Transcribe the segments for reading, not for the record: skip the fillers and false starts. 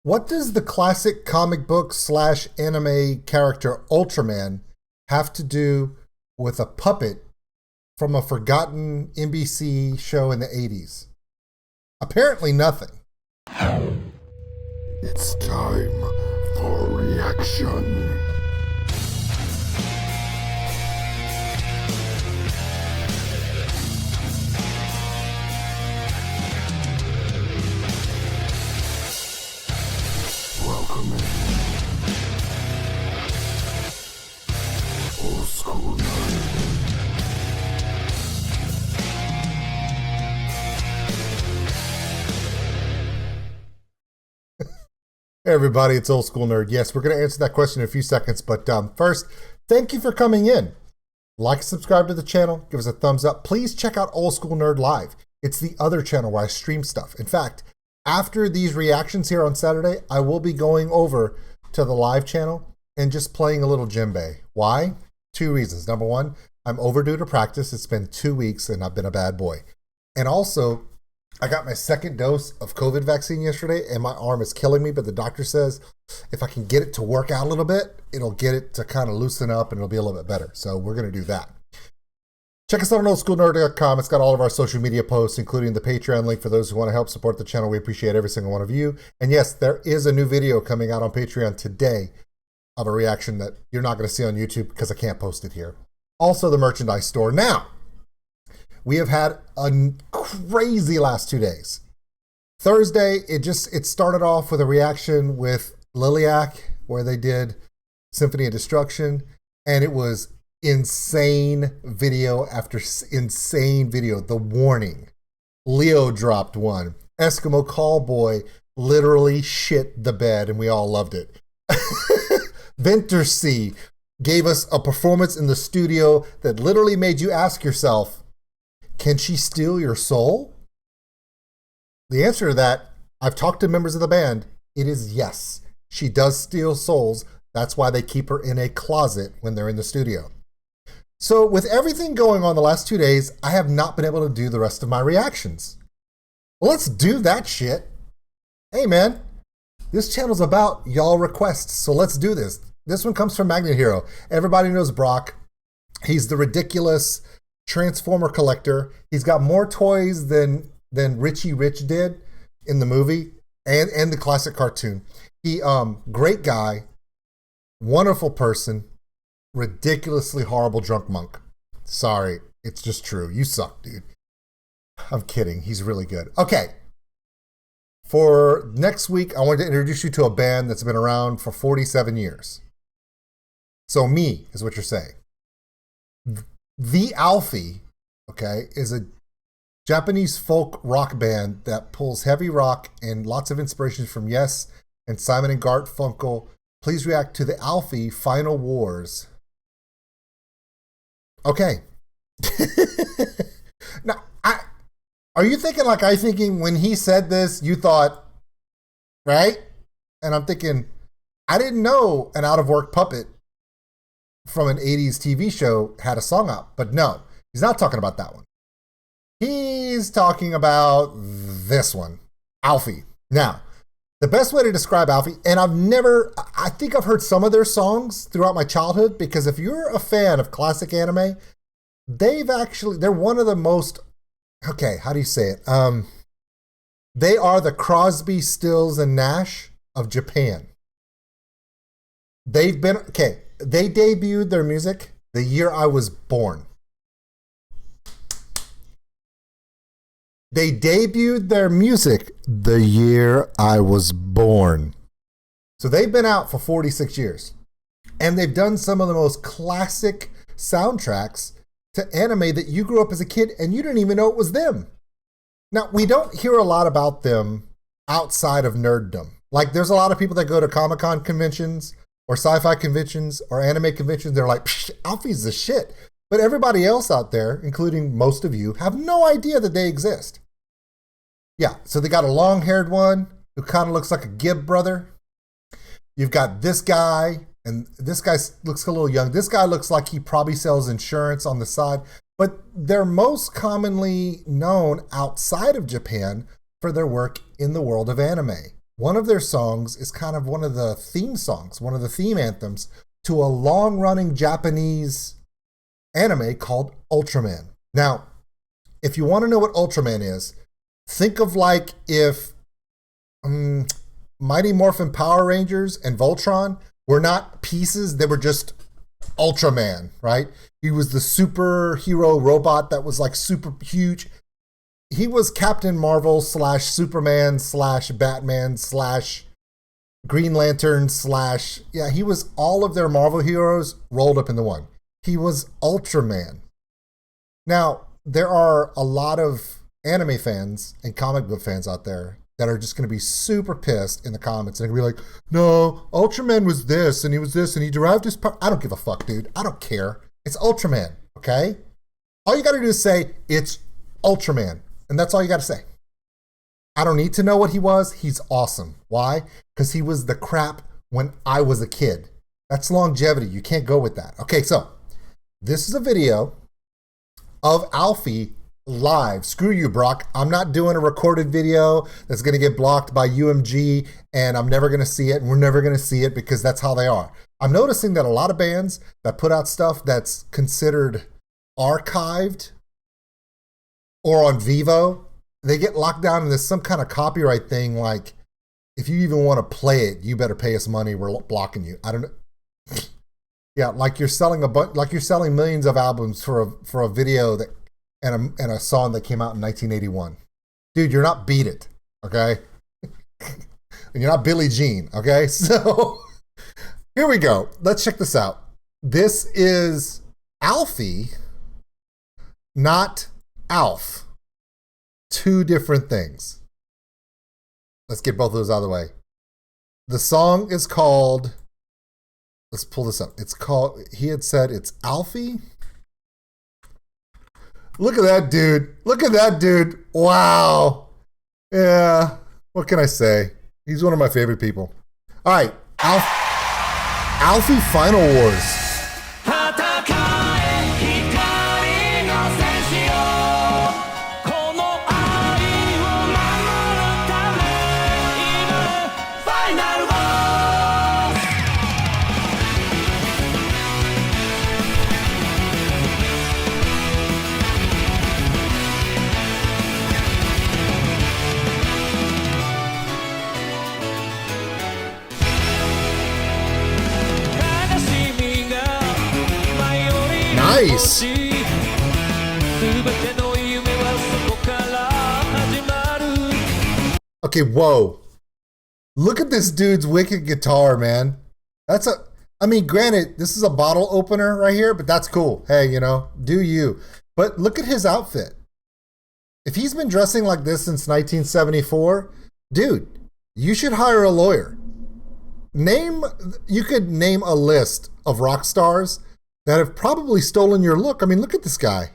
What does the classic comic book slash anime character Ultraman have to do with a puppet from a forgotten NBC show in the 80s? Apparently nothing. It's time for reaction. Welcome in. Old School Nerd. Hey everybody, it's Old School Nerd. Yes, we're going to answer that question in a few seconds, but first, thank you for coming in. Like and subscribe to the channel, give us a thumbs up. Please check out Old School Nerd Live. It's the other channel where I stream stuff. In fact, after these reactions here on Saturday, I will be going over to the live channel and just playing a little djembe. Why? Two reasons. Number one, I'm overdue to practice. It's been 2 weeks and I've been a bad boy. And also, I got my second dose of COVID vaccine yesterday and my arm is killing me, but the doctor says if I can get it to work out a little bit, it'll get it to kind of loosen up and it'll be a little bit better. So we're going to do that. Check us out on OldSkuleNerd.com. It's got all of our social media posts, including the Patreon link for those who want to help support the channel. We appreciate every single one of you. And yes, there is a new video coming out on Patreon today of a reaction that you're not going to see on YouTube because I can't post it here. Also, the merchandise store. Now, we have had a crazy last 2 days. Thursday, it started off with a reaction with Liliac, where they did Symphony of Destruction, and it was insane video after insane video. The Warning. Leo dropped one. Eskimo Callboy literally shit the bed, and we all loved it. Ventersea gave us a performance in the studio that literally made you ask yourself, can she steal your soul? The answer to that, I've talked to members of the band, it is yes. She does steal souls. That's why they keep her in a closet when they're in the studio. So with everything going on the last 2 days, I have not been able to do the rest of my reactions. Let's do that shit. Hey man, this channel's about y'all requests, so let's do this. This one comes from Magnet Hero. Everybody knows Brock. He's the ridiculous Transformer collector. He's got more toys than Richie Rich did in the movie and the classic cartoon. He great guy, wonderful person, ridiculously horrible drunk monk. Sorry, it's just true. You suck, dude. I'm kidding. He's really good. Okay. For next week, I wanted to introduce you to a band that's been around for 47 years. So me is what you're saying. The Alfee, okay, is a Japanese folk rock band that pulls heavy rock and lots of inspirations from Yes and Simon and Garfunkel. Please react to the Alfee Final Wars. Okay. Now, are you thinking like I thinking when he said this, you thought, right? And I'm thinking, I didn't know an out-of-work puppet from an 80s TV show had a song out. But no, he's not talking about that one. He's talking about this one, Alfee. Now, the best way to describe Alfee, and I think I've heard some of their songs throughout my childhood, because if you're a fan of classic anime, they're one of the most, okay, how do you say it? They are the Crosby, Stills, and Nash of Japan. They debuted their music the year I was born. They debuted their music the year I was born. So they've been out for 46 years. And they've done some of the most classic soundtracks to anime that you grew up as a kid and you didn't even know it was them. Now, we don't hear a lot about them outside of nerddom. Like, there's a lot of people that go to Comic-Con conventions or sci-fi conventions or anime conventions. They're like, Alfee's the shit. But everybody else out there, including most of you, have no idea that they exist. Yeah, so they got a long-haired one who kind of looks like a Gibb brother. You've got this guy, and this guy looks a little young. This guy looks like he probably sells insurance on the side. But they're most commonly known outside of Japan for their work in the world of anime. one of their songs is kind of one of the theme songs, one of the theme anthems to a long-running Japanese anime called Ultraman. Now, if you want to know what Ultraman is, think of like if Mighty Morphin Power Rangers and Voltron were not pieces, they were just Ultraman, right? He was the superhero robot that was like super huge. He was Captain Marvel / Superman / Batman / Green Lantern / yeah, he was all of their Marvel heroes rolled up into one. He was Ultraman. Now, there are a lot of anime fans and comic book fans out there that are just going to be super pissed in the comments. And they're going to be like, no, Ultraman was this, and he was this, and he derived his power. I don't give a fuck, dude. I don't care. It's Ultraman, okay? All you got to do is say, it's Ultraman. And that's all you got to say. I don't need to know what he was. He's awesome. Why? Because he was the crap when I was a kid. That's longevity. You can't go with that. Okay, so this is a video of Alfee live. Screw you, Brock. I'm not doing a recorded video that's going to get blocked by UMG, and I'm never going to see it, and we're never going to see it because that's how they are. I'm noticing that a lot of bands that put out stuff that's considered archived or on Vivo, they get locked down and there's some kind of copyright thing like, if you even want to play it, you better pay us money. We're blocking you. I don't know. Yeah, like you're selling millions of albums for a video that and a song that came out in 1981. Dude, you're not Beat It, okay? And you're not Billie Jean, okay? So here we go. Let's check this out. This is Alfee, not Alf. Two different things. Let's get both of those out of the way. The song is called, let's pull this up. It's called, he had said it's Alfee. Look at that dude. Look at that dude. Wow. Yeah. What can I say? He's one of my favorite people. All right. Alfee Final Wars. Nice. Okay, whoa. Look at this dude's wicked guitar, man. I mean, granted, this is a bottle opener right here, but that's cool. Hey, you know, do you. But look at his outfit. If he's been dressing like this since 1974, dude, you should hire a lawyer. You could name a list of rock stars that have probably stolen your look. I mean, look at this guy.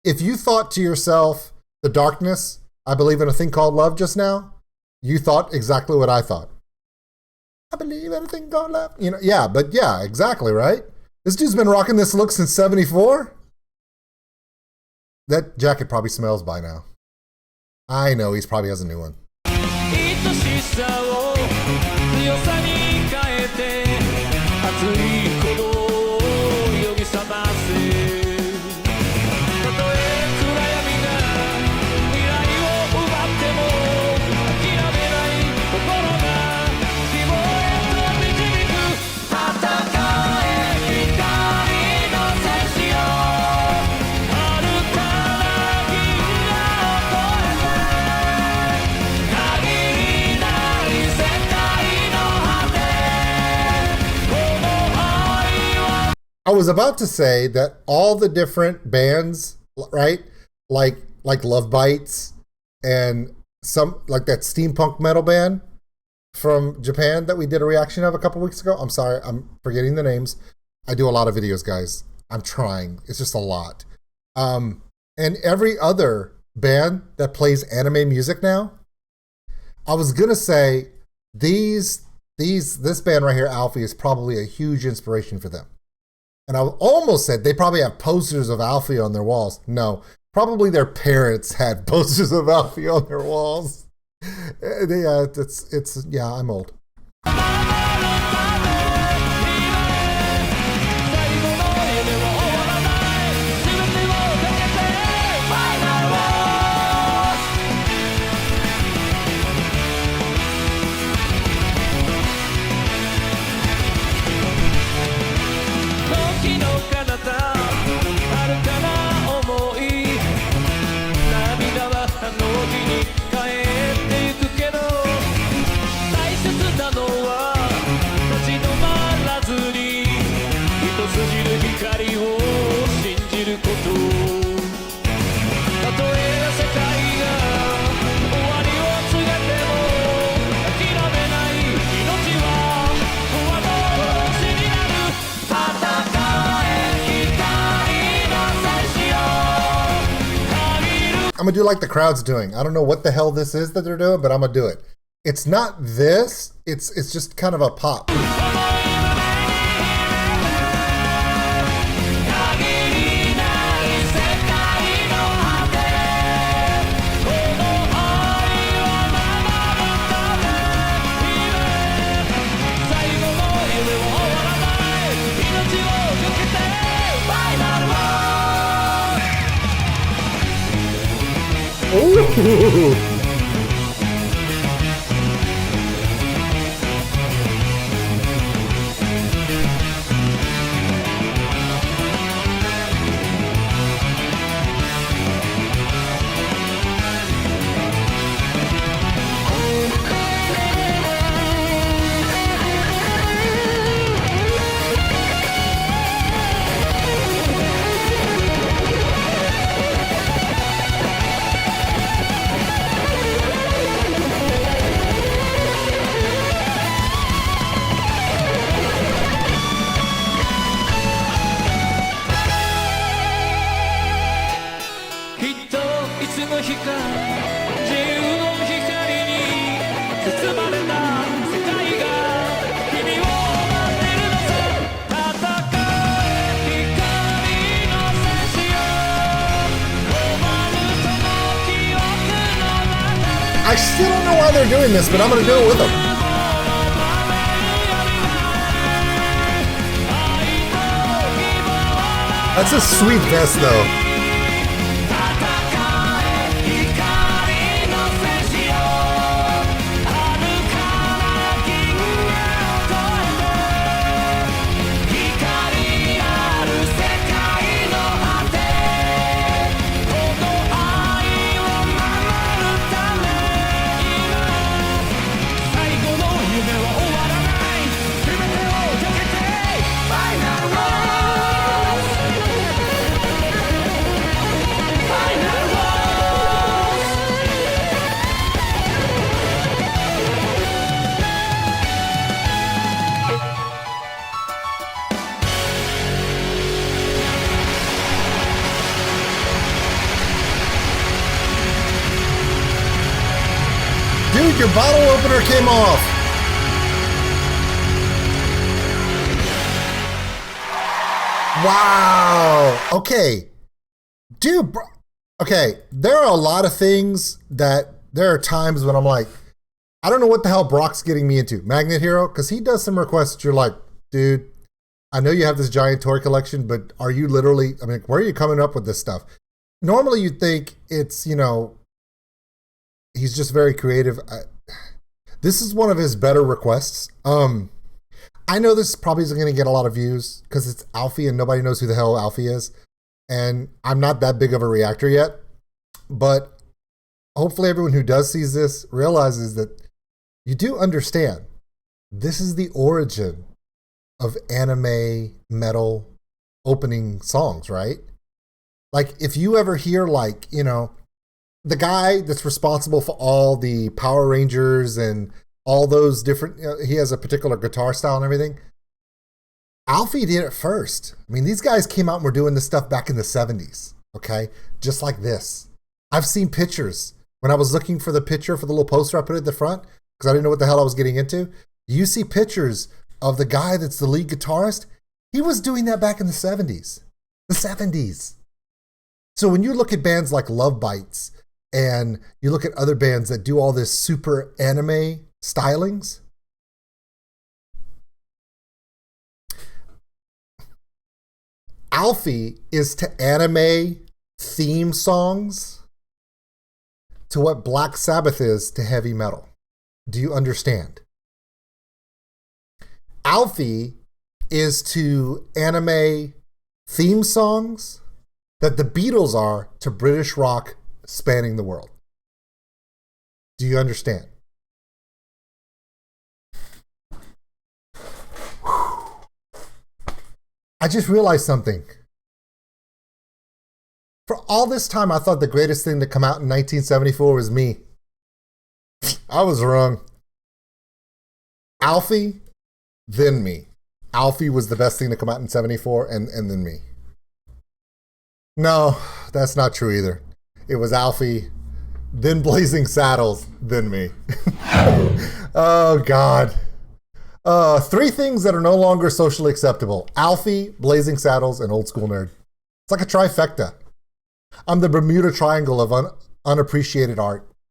If you thought to yourself, the darkness, I believe in a thing called love just now, you thought exactly what I thought. I believe in a thing called love. You know, yeah, but yeah, exactly, right? This dude's been rocking this look since 74. That jacket probably smells by now. I know, he probably has a new one. I was about to say that all the different bands, right? Like Love Bites and some like that steampunk metal band from Japan that we did a reaction of a couple weeks ago. I'm sorry, I'm forgetting the names. I do a lot of videos, guys. I'm trying. It's just a lot. And every other band that plays anime music now, I was gonna say this band right here, Alfee, is probably a huge inspiration for them. And I almost said they probably have posters of Alfee on their walls. No, Probably their parents had posters of Alfee on their walls. Yeah, yeah, I'm old. I'm gonna do like the crowd's doing. I don't know what the hell this is that they're doing, but I'm gonna do it. It's not this, it's just kind of a pop. Ooh. I still don't know why they're doing this, but I'm going to do it with them. That's a sweet vest, though. Dude, your bottle opener came off. Wow. Okay. Dude, bro. Okay, there are a lot of things that there are times when I'm like, I don't know what the hell Brock's getting me into. Magnet Hero, because he does some requests that you're like, dude, I know you have this giant toy collection, but are you literally, I mean, where are you coming up with this stuff? Normally you'd think it's, you know, he's just very creative. This is one of his better requests. I know this probably isn't going to get a lot of views because it's Alfee and nobody knows who the hell Alfee is. And I'm not that big of a reactor yet. But hopefully everyone who does see this realizes that you do understand this is the origin of anime metal opening songs, right? Like if you ever hear like, you know, the guy that's responsible for all the Power Rangers and all those different, you know, he has a particular guitar style and everything. Alfee did it first. I mean, these guys came out and were doing this stuff back in the 70s, okay? Just like this. I've seen pictures. When I was looking for the picture for the little poster I put at the front, because I didn't know what the hell I was getting into, you see pictures of the guy that's the lead guitarist. He was doing that back in the 70s. The 70s. So when you look at bands like Love Bites and you look at other bands that do all this super anime stylings, Alfee is to anime theme songs to what Black Sabbath is to heavy metal. Do you understand? Alfee is to anime theme songs that the Beatles are to British rock spanning the world. Do you understand? I just realized something. For all this time, I thought the greatest thing to come out in 1974 was me. I was wrong. Alfee, then me. Alfee was the best thing to come out in 74, and then me. No, that's not true either. It was Alfee, then Blazing Saddles, then me. Oh, God. 3 things that are no longer socially acceptable. Alfee, Blazing Saddles, and Old School Nerd. It's like a trifecta. I'm the Bermuda Triangle of unappreciated art.